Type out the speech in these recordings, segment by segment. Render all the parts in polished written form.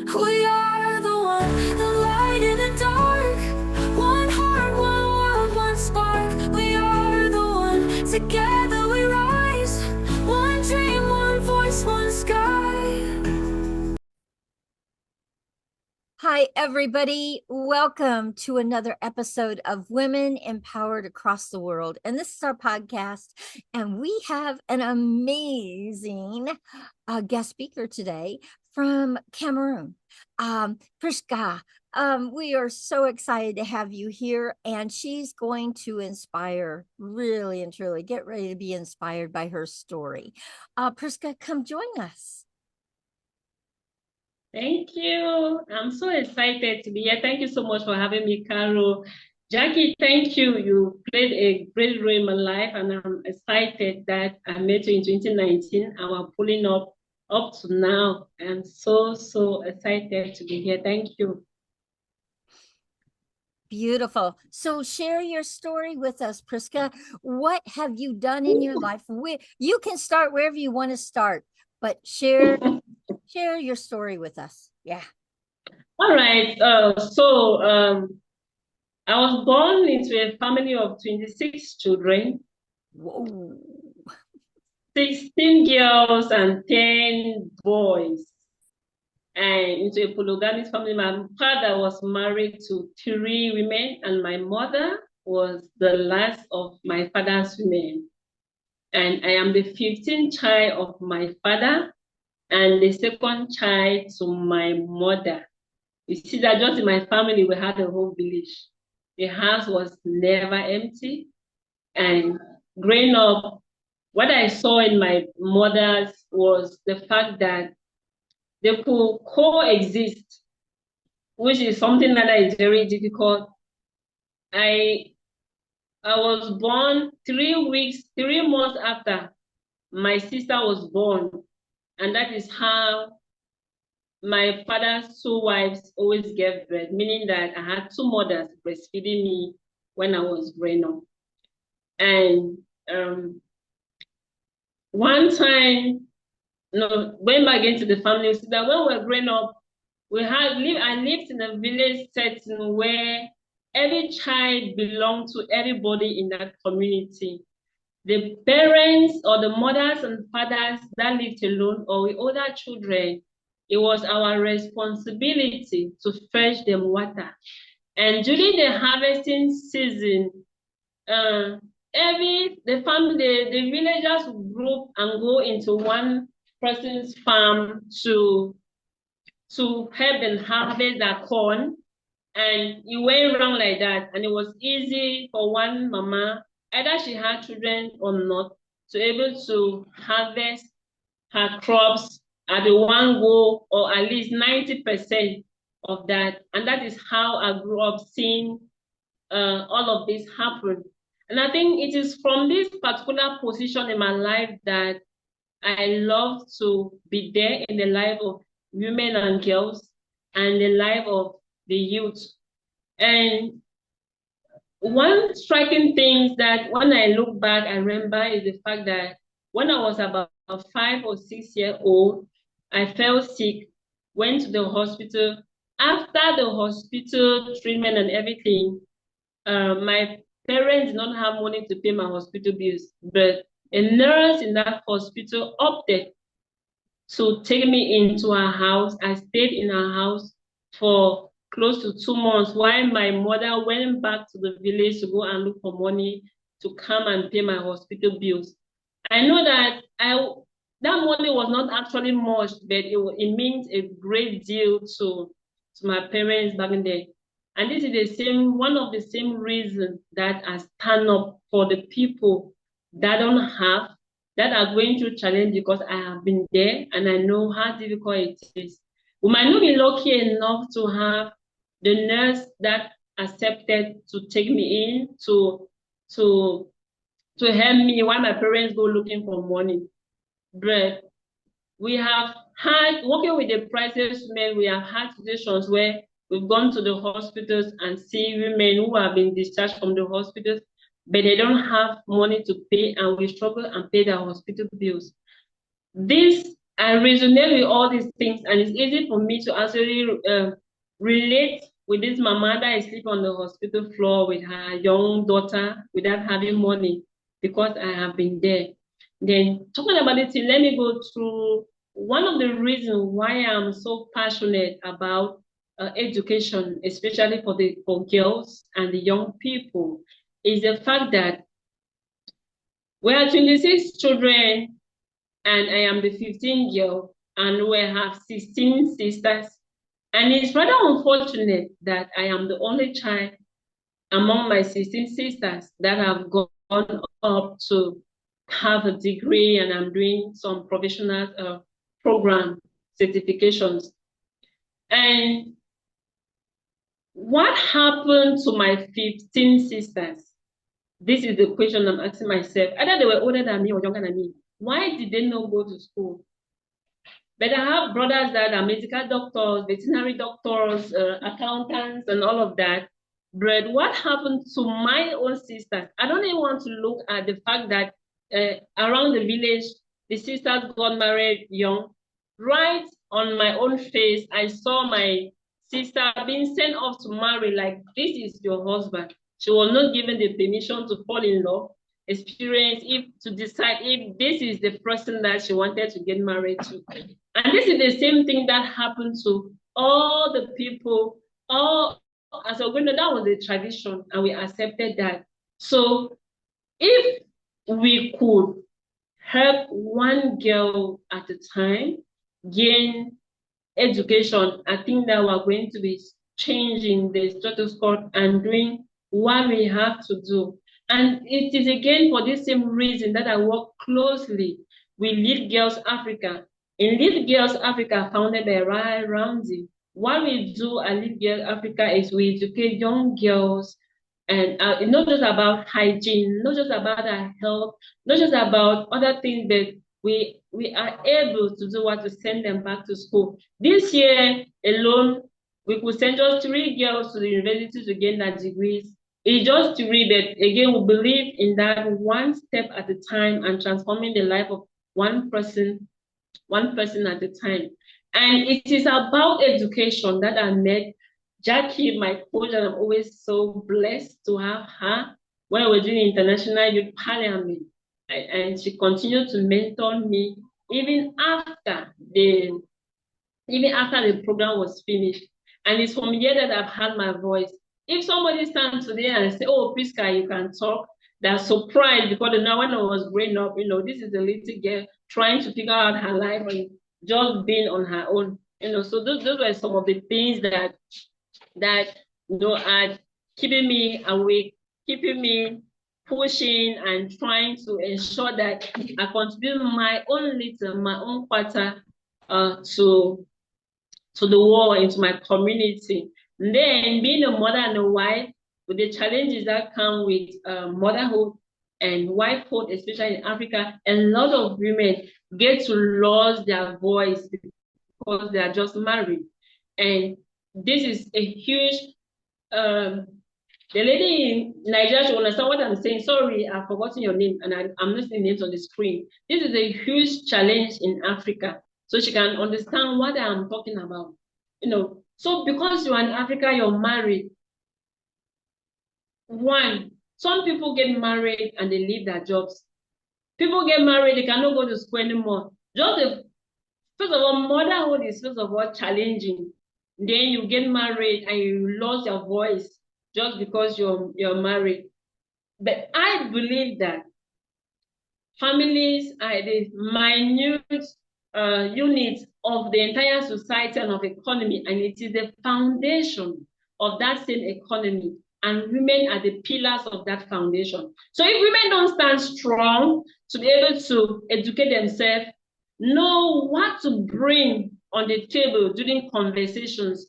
We are the one, the light in the dark. One heart, one world, one spark. We are the one, together we rise. One dream, one voice, one sky. Hi, everybody. Welcome to another episode of Women Empowered Across the World. And this is our podcast. And we have an amazing guest speaker today from Cameroon, Prisca. We are so excited to have you here. And she's going to inspire, really and truly. Get ready to be inspired by her story. Prisca, come join us. Thank you. I'm so excited to be here. Thank you so much for having me, Carol. Jackie, thank you. You played a great role in my life, and I'm excited that I met you in 2019 and we're pulling up to now. I'm so excited to be here. Thank you. Beautiful. So share your story with us, Prisca. What have you done in your life? You can start wherever you want to start, but share your story with us. Yeah. All right. I was born into a family of 26 children. Whoa. 16 girls and 10 boys. And into a polygamous family. My father was married to 3 women, and my mother was the last of my father's women. And I am the 15th child of my father and the second child to my mother. You see that just in my family, we had a whole village. The house was never empty. And growing up, what I saw in my mother's was the fact that they could coexist, which is something that is very difficult. I was born 3 months after my sister was born. And that is how my father's 2 wives always gave birth, meaning that I had 2 mothers breastfeeding me when I was growing up. And one time, going back into the family, we see that when we were growing up, I lived in a village setting where every child belonged to everybody in that community. The parents or the mothers and fathers that lived alone or with older children, it was our responsibility to fetch them water. And during the harvesting season, the villagers would group and go into one person's farm to help them harvest their corn. And it went around like that. And it was easy for one mama, either she had children or not, to able to harvest her crops at the one go, or at least 90% of that. And that is how I grew up seeing all of this happen. And I think it is from this particular position in my life that I love to be there in the life of women and girls and the life of the youth. And one striking thing that when I look back, I remember is the fact that when I was about 5 or 6 years old, I fell sick, went to the hospital. After the hospital treatment and everything, my parents did not have money to pay my hospital bills, but a nurse in that hospital opted to take me into her house. I stayed in her house for close to 2 months while my mother went back to the village to go and look for money to come and pay my hospital bills. I know that that money was not actually much, but it means a great deal to my parents back in there. And this is one of the same reasons that I stand up for the people that don't have, that are going through challenge, because I have been there and I know how difficult it is. We might not be lucky enough to have the nurse that accepted to take me in to help me while my parents go looking for money. But we have had, working with the crisis men, we have had situations where we've gone to the hospitals and see women who have been discharged from the hospitals, but they don't have money to pay, and we struggle and pay their hospital bills. This I resonate with all these things, and it's easy for me to actually relate with this mama that is sleeping on the hospital floor with her young daughter without having money, because I have been there. Then talking about it, let me go through one of the reasons why I'm so passionate about education, especially for girls and the young people, is the fact that we are 26 children and I am the 15th girl, and we have 16 sisters. And it's rather unfortunate that I am the only child among my 16 sisters that have gone up to have a degree, and I'm doing some professional program certifications. And what happened to my 15 sisters? This is the question I'm asking myself. Either they were older than me or younger than me. Why did they not go to school? But I have brothers that are medical doctors, veterinary doctors, accountants, and all of that. But what happened to my own sisters? I don't even want to look at the fact that around the village, the sisters got married young. Right on my own face, I saw my sister being sent off to marry, like, this is your husband. She was not given the permission to fall in love, experience, to decide if this is the person that she wanted to get married to. And this is the same thing that happened to all the people, as a woman, that was the tradition, and we accepted that. So if we could help one girl at a time gain education, I think that we're going to be changing the status quo and doing what we have to do. And it is again for this same reason that I work closely with Lead Girls Africa. In Lead Girls Africa, founded by Rai Ramsey, what we do at Lead Girls Africa is we educate young girls, and it's not just about hygiene, not just about our health, not just about other things, but we are able to do what, to send them back to school. This year alone, we could send just 3 girls to the university to gain their degrees. It's just 3, but again, we believe in that one step at a time and transforming the life of one person at a time. And it is about education that I met Jackie, my coach, and I'm always so blessed to have her when we were doing International Youth Parliament. And she continued to mentor me even after the program was finished. And it's from here that I've had my voice. If somebody stands today and say, "Oh, Prisca, you can talk," they're surprised, because now when I was growing up, this is a little girl trying to figure out her life and just being on her own. So those were some of the things that are keeping me awake, keeping me pushing and trying to ensure that I contribute my own quarter to the world, into my community. And then being a mother and a wife, with the challenges that come with motherhood and wifehood, especially in Africa, a lot of women get to lose their voice because they are just married. And this is a huge, the lady in Nigeria should understand what I'm saying. Sorry, I've forgotten your name, and I'm not seeing names on the screen. This is a huge challenge in Africa, so she can understand what I'm talking about. So because you're in Africa, you're married. Some people get married and they leave their jobs. People get married, they cannot go to school anymore. First of all, motherhood is first of all challenging. Then you get married and you lose your voice just because you're married. But I believe that families are the minute unit of the entire society and of economy, and it is the foundation of that same economy, and women are the pillars of that foundation. So if women don't stand strong to be able to educate themselves, know what to bring on the table during conversations,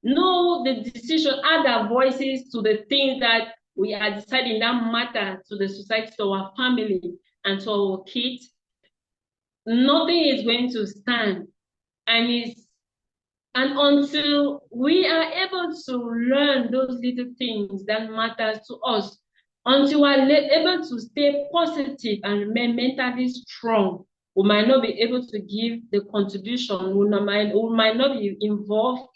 know the decision, add our voices to the things that we are deciding that matter to the society, to our family, and to our kids, nothing is going to stand. And until we are able to learn those little things that matters to us, until we are able to stay positive and remain mentally strong, we might not be able to give the contribution, we might not be involved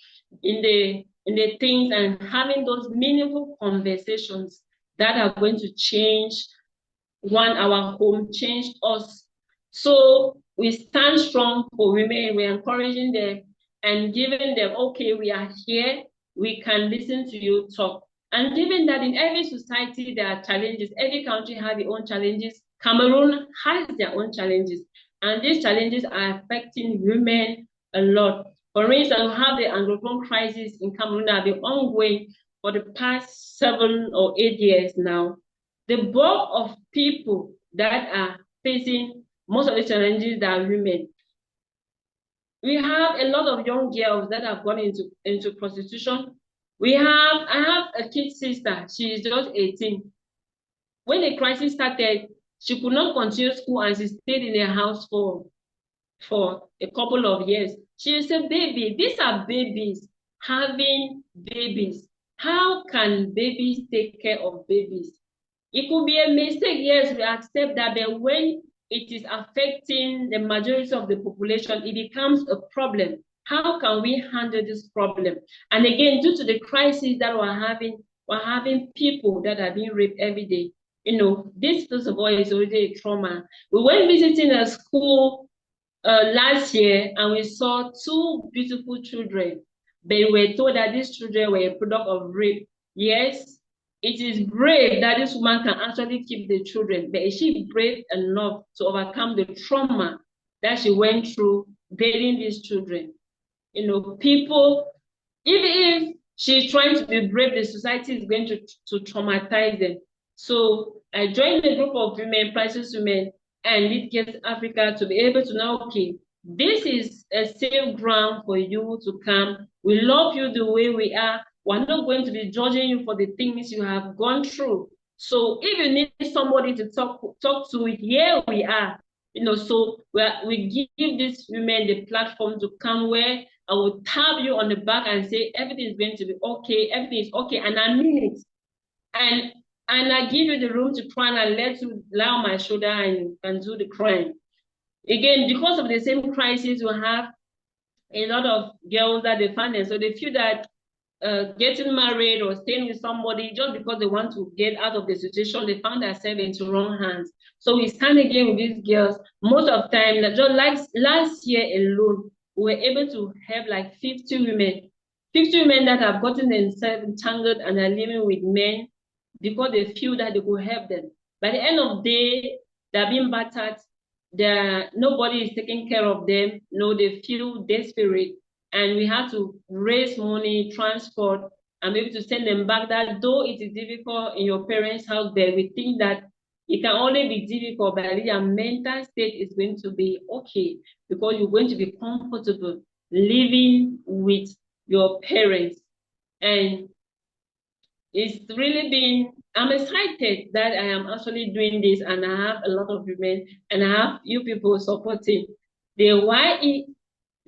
in the things and having those meaningful conversations that are going to change our home, change us. So we stand strong for women. We're encouraging them and giving them, okay, we are here. We can listen to you talk. And given that in every society there are challenges, every country has its own challenges. Cameroon has their own challenges. And these challenges are affecting women a lot. For instance, we have the Anglophone crisis in Cameroon that has been ongoing for the past 7 or 8 years now. The bulk of people that are facing most of the challenges that are women. We have a lot of young girls that have gone into prostitution. I have a kid sister, she is just 18. When the crisis started, she could not continue school and she stayed in her house for a couple of years. She is a baby. These are babies having babies. How can babies take care of babies? It could be a mistake, yes, we accept that, but when it is affecting the majority of the population, it becomes a problem. How can we handle this problem? And again, due to the crisis that we're having people that are being raped every day. You know, this, first of all, is already a trauma. We went visiting a school last year and we saw 2 beautiful children. They were told that these children were a product of rape. Yes, it is brave that this woman can actually keep the children, but is she brave enough to overcome the trauma that she went through bearing these children? You know, people, even if she's trying to be brave, the society is going to traumatize them. So I joined a group of women, crisis women, and Lead Girls Africa to be able to know, okay, this is a safe ground for you to come. We love you the way we are. We're not going to be judging you for the things you have gone through. So if you need somebody to talk to, here we are. You know, so we give these women the platform to come where I will tap you on the back and say everything is going to be okay, everything is okay, and I mean it. And I give you the room to cry and I let you lie on my shoulder and do the crying. Again, because of the same crisis, we have a lot of girls that they find, and so they feel that getting married or staying with somebody just because they want to get out of the situation, they found themselves into wrong hands. So we stand again with these girls. Most of the time, just like last year alone, we were able to have like 50 women that have gotten themselves entangled and are living with men because they feel that they could help them. By the end of the day, they're being battered. Nobody is taking care of them. No, they feel desperate. And we have to raise money, transport, and maybe to send them back. That though it is difficult in your parents' house, but we think that it can only be difficult, but your mental state is going to be okay because you're going to be comfortable living with your parents. And it's really been, I'm excited that I am actually doing this, and I have a lot of women and I have you people supporting. The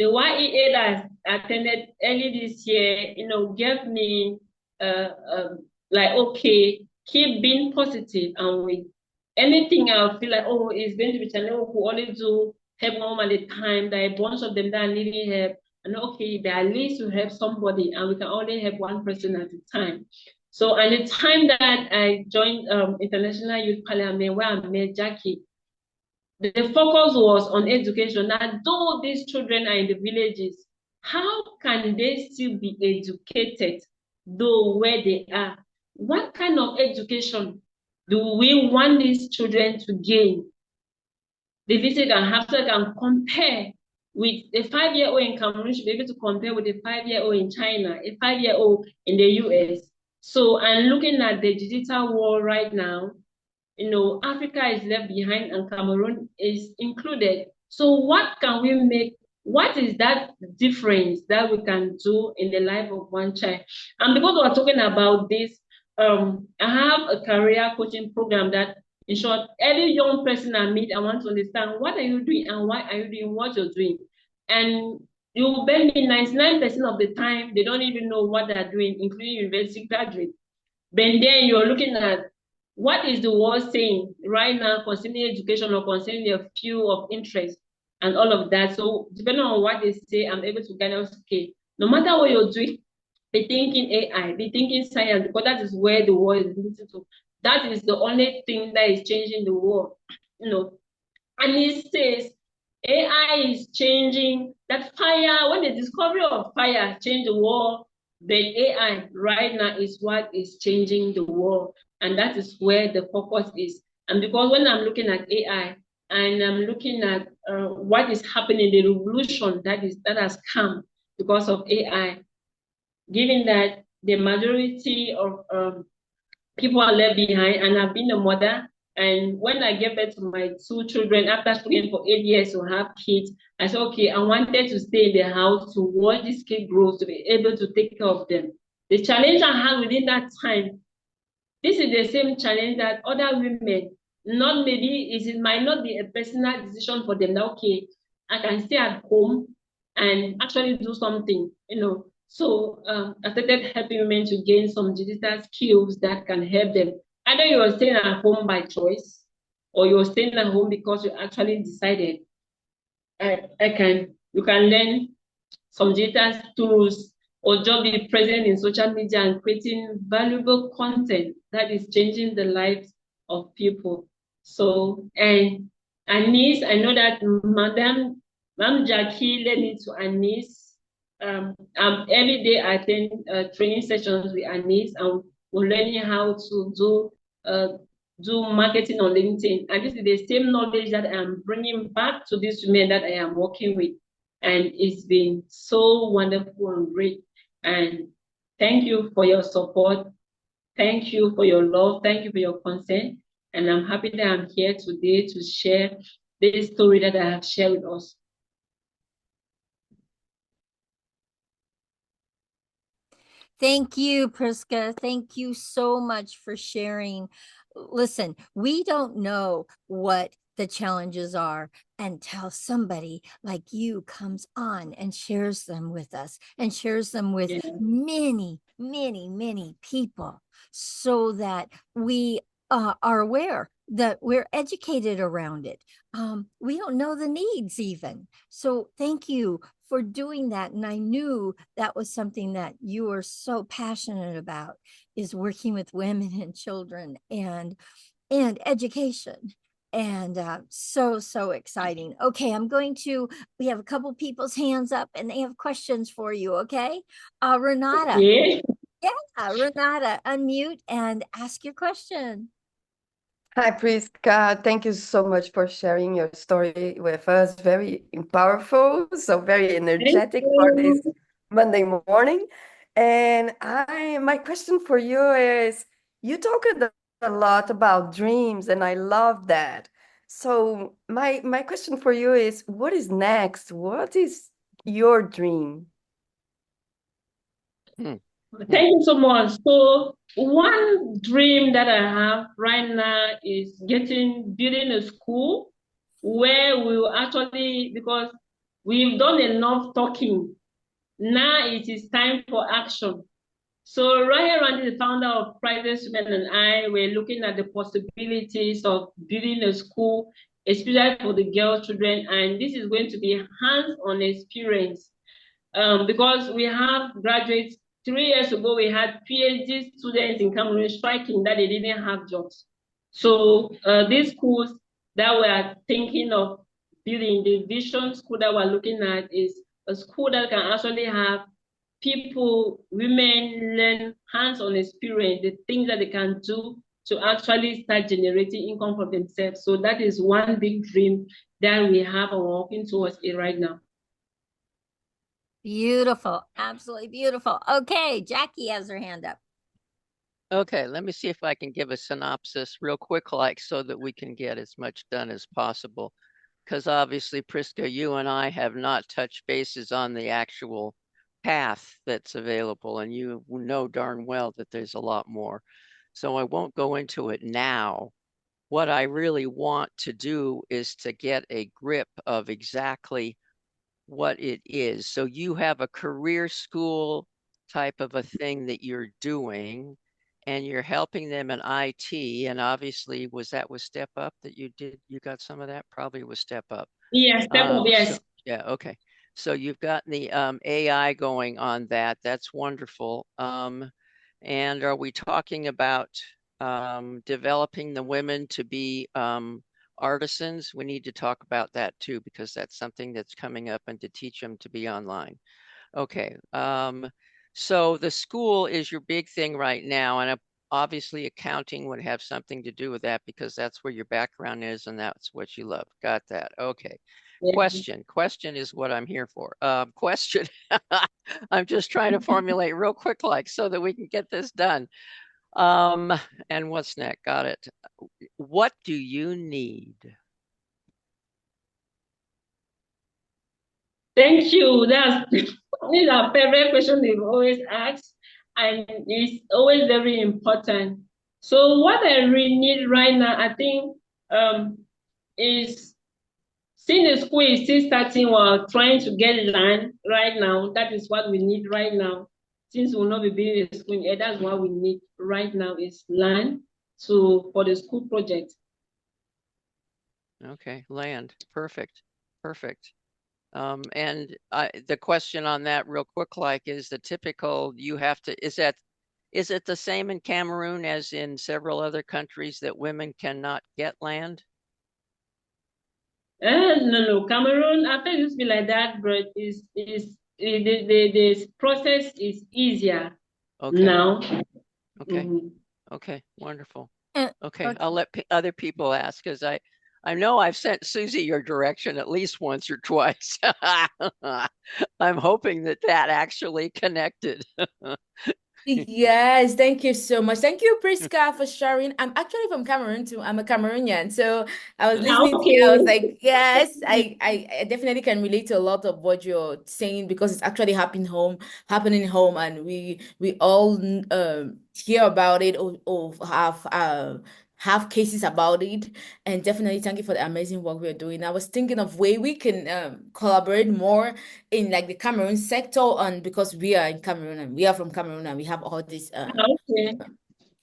YEA that I attended early this year, you know, gave me like, okay, keep being positive, and with anything I feel like, oh, it's going to be challenging, who only do help one at a time, there are a bunch of them that are needing help, and okay, there are at least to help somebody, and we can only help one person at a time. So at the time that I joined International Youth Parliament, where I met Jackie, the focus was on education. That though these children are in the villages, how can they still be educated though where they are? What kind of education do we want these children to gain? The visitor can have to compare with a 5-year-old in Cameroon, should be able to compare with a 5-year-old in China, a 5-year-old in the US. So, and looking at the digital world right now, you know, Africa is left behind and Cameroon is included. So what can we make? What is that difference that we can do in the life of one child? And because we're talking about this, I have a career coaching program that, in short, every young person I meet, I want to understand what are you doing and why are you doing what you're doing. And you will bet me 99% of the time, they don't even know what they're doing, including university graduates. But then you're looking at what is the world saying right now concerning education or concerning their field of interest. and all of that. So depending on what they say, I'm able to guide them. Okay, no matter what you're doing, be thinking AI, be thinking science, because that is where the world is moving to. That is the only thing that is changing the world, you know. And it says AI is changing that fire. When the discovery of fire changed the world, then AI right now is what is changing the world. And that is where the focus is. And because when I'm looking at AI and I'm looking at what is happening, the revolution that has come because of AI, given that the majority of people are left behind, and I've been a mother. And when I gave birth to my two children, after struggling for 8 years to have kids, I said, okay, I wanted to stay in the house to watch this kid grow, to be able to take care of them. The challenge I had within that time, this is the same challenge that other women, not maybe, it might not be a personal decision for them that, okay, I can stay at home and actually do something, you know. So I started helping women to gain some digital skills that can help them. Either you're staying at home by choice, or you're staying at home because you actually decided, you can learn some digital tools or just be present in social media and creating valuable content that is changing the lives of people. So, and Anis, I know that Madam Jackie led me to Anis. Every day I attend training sessions with Anis, and we're learning how to do marketing on LinkedIn. And this is the same knowledge that I'm bringing back to these women that I am working with. And it's been so wonderful and great. And thank you for your support. Thank you for your love. Thank you for your consent. And I'm happy that I'm here today to share this story that I have shared with us. Thank you, Prisca. Thank you so much for sharing. Listen, we don't know what the challenges are until somebody like you comes on and shares them with us and shares them with Yeah. many, many, many people so that we are aware, that we're educated around it. We don't know the needs even. So thank you for doing that. And I knew that was something that you were so passionate about, is working with women and children and education. And so exciting. Okay, we have a couple people's hands up and they have questions for you. Okay. Renata. Okay. Yeah, Renata, unmute and ask your question. Hi, Prisca. Thank you so much for sharing your story with us. Very powerful, so very Thank energetic for you. this Monday morning. And my question for you is, you talked a lot about dreams, and I love that. So my question for you is, what is next? What is your dream? Thank you so much. So one dream that I have right now is building a school where we will actually, because we've done enough talking, now it is time for action. So right around the founder of Private Women and I were looking at the possibilities of building a school, especially for the girl children, and this is going to be hands-on experience. Because we have graduates. 3 years ago, we had PhD students in Cameroon striking that they didn't have jobs. So these schools that we are thinking of building, the vision school that we're looking at is a school that can actually have people, women learn hands-on experience, the things that they can do to actually start generating income for themselves. So that is one big dream that we have and we're working towards it right now. Beautiful. Absolutely beautiful. Okay, Jackie has her hand up. Okay, let me see if I can give a synopsis real quick, like so that we can get as much done as possible. Because obviously, Prisca, you and I have not touched bases on the actual path that's available, and you know darn well that there's a lot more. So I won't go into it now. What I really want to do is to get a grip of exactly what it is. So you have a career school type of a thing that you're doing, and you're helping them in IT. And obviously, was that with Step Up that you did? You got some of that? Probably with Step Up. Yes, step up, yes. Yeah, okay. So you've got the AI going on that. That's wonderful. And are we talking about developing the women to be artisans? We need to talk about that too, because that's something that's coming up, and to teach them to be online. Okay. So the school is your big thing right now, and obviously accounting would have something to do with that, because that's where your background is and that's what you love. Got that. Okay. Yes. Question is what I'm here for. Question. I'm just trying to formulate real quick, like, so that we can get this done. And what's next? Got it. What do you need? Thank you. That's these are favorite question they've always asked, and it's always very important. So what I really need right now, I think, is since the school is still starting, while trying to get land right now. That is what we need right now. Since we'll not be building a school, that's what we need right now is land for the school project. Okay, land. Perfect. Perfect. And the question on that real quick, like, is the typical, is it the same in Cameroon as in several other countries that women cannot get land? No. Cameroon, after it used to be like that, but the process is easier Okay. now. Okay. Okay. Wonderful. And- Okay. okay. I'll let other people ask, because I know I've sent Susie your direction at least once or twice. I'm hoping that actually connected. Yes, thank you so much. Thank you, Prisca, for sharing. I'm actually from Cameroon too. I'm a Cameroonian. So I was listening to you. I was Okay. like, yes, I definitely can relate to a lot of what you're saying, because it's actually happening home, and we all hear about it, or have cases about it. And definitely thank you for the amazing work we're doing. I was thinking of way we can collaborate more in like the Cameroon sector, and because we are in Cameroon and we are from Cameroon and we have all this Okay.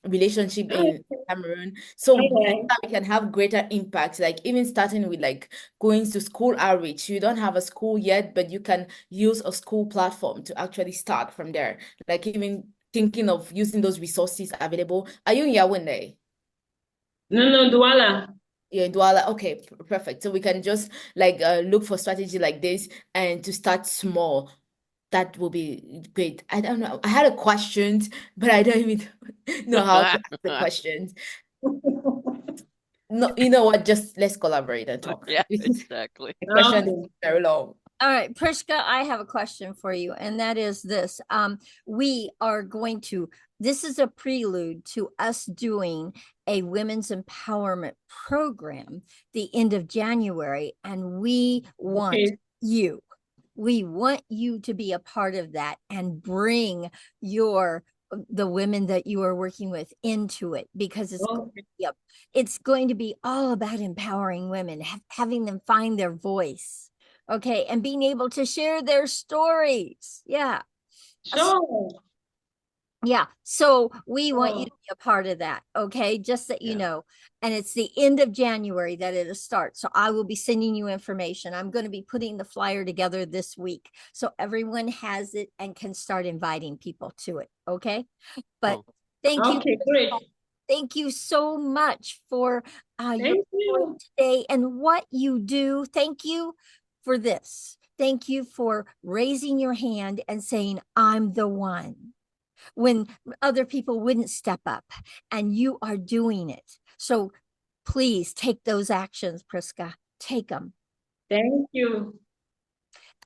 relationship in Okay. Cameroon, so All right. we can have greater impact, like even starting with like going to school outreach. You don't have a school yet, but you can use a school platform to actually start from there, like even thinking of using those resources available. Are you in Yaoundé? No, Douala. Yeah, Douala. Okay, perfect. So we can just like look for strategy like this and to start small. That will be great. I don't know. I had a question, but I don't even know how to ask the questions. No, you know what? Just let's collaborate and talk. Yeah, Because exactly. the question is Okay. very long. All right, Prishka, I have a question for you, and that is this. We are going to, this is a prelude to us doing a women's empowerment program the end of January, and we want Okay. you. We want you to be a part of that and bring the women that you are working with into it, because Okay. it's going to be all about empowering women, having them find their voice. Okay, and being able to share their stories. Yeah. Sure. Yeah. So we want you Oh, to be a part of that. Okay. Just that you Yeah. know. And it's the end of January that it'll start. So I will be sending you information. I'm going to be putting the flyer together this week, so everyone has it and can start inviting people to it. Okay. But Cool. thank you. okay, great. Thank you so much for your Thank support you. today and what you do. Thank you for this. Thank you for raising your hand and saying, I'm the one, when other people wouldn't step up, and you are doing it. So please take those actions, Prisca. Take them. Thank you.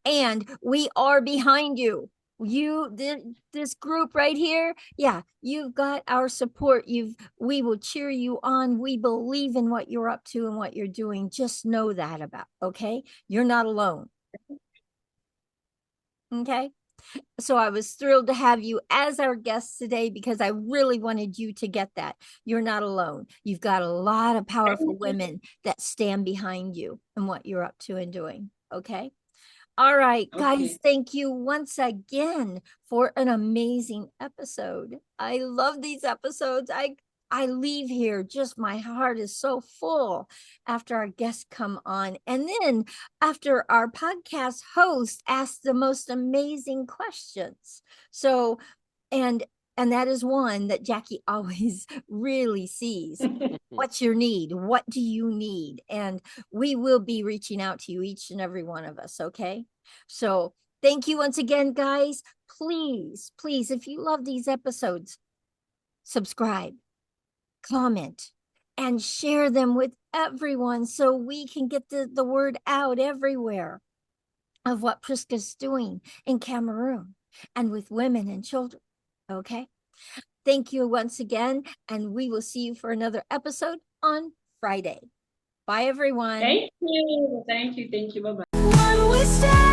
And we are behind you. This group right here, yeah, you've got our support. We will cheer you on. We believe in what you're up to and what you're doing. Just know that about, okay? You're not alone. Okay. So I was thrilled to have you as our guest today, because I really wanted you to get that. You're not alone. You've got a lot of powerful women that stand behind you and what you're up to and doing. Okay. All right, guys, Okay. thank you once again for an amazing episode. I love these episodes. I leave here just my heart is so full after our guests come on. And then after our podcast host asks the most amazing questions. So, and that is one that Jackie always really sees. What's your need? What do you need? And we will be reaching out to you, each and every one of us. Okay. So thank you once again, guys. Please, please, if you love these episodes, subscribe, comment, and share them with everyone so we can get the word out everywhere of what Prisca's doing in Cameroon and with women and children. Okay. Thank you once again, and we will see you for another episode on Friday. Bye, everyone. Thank you. Thank you. Thank you. Bye-bye. One we stand.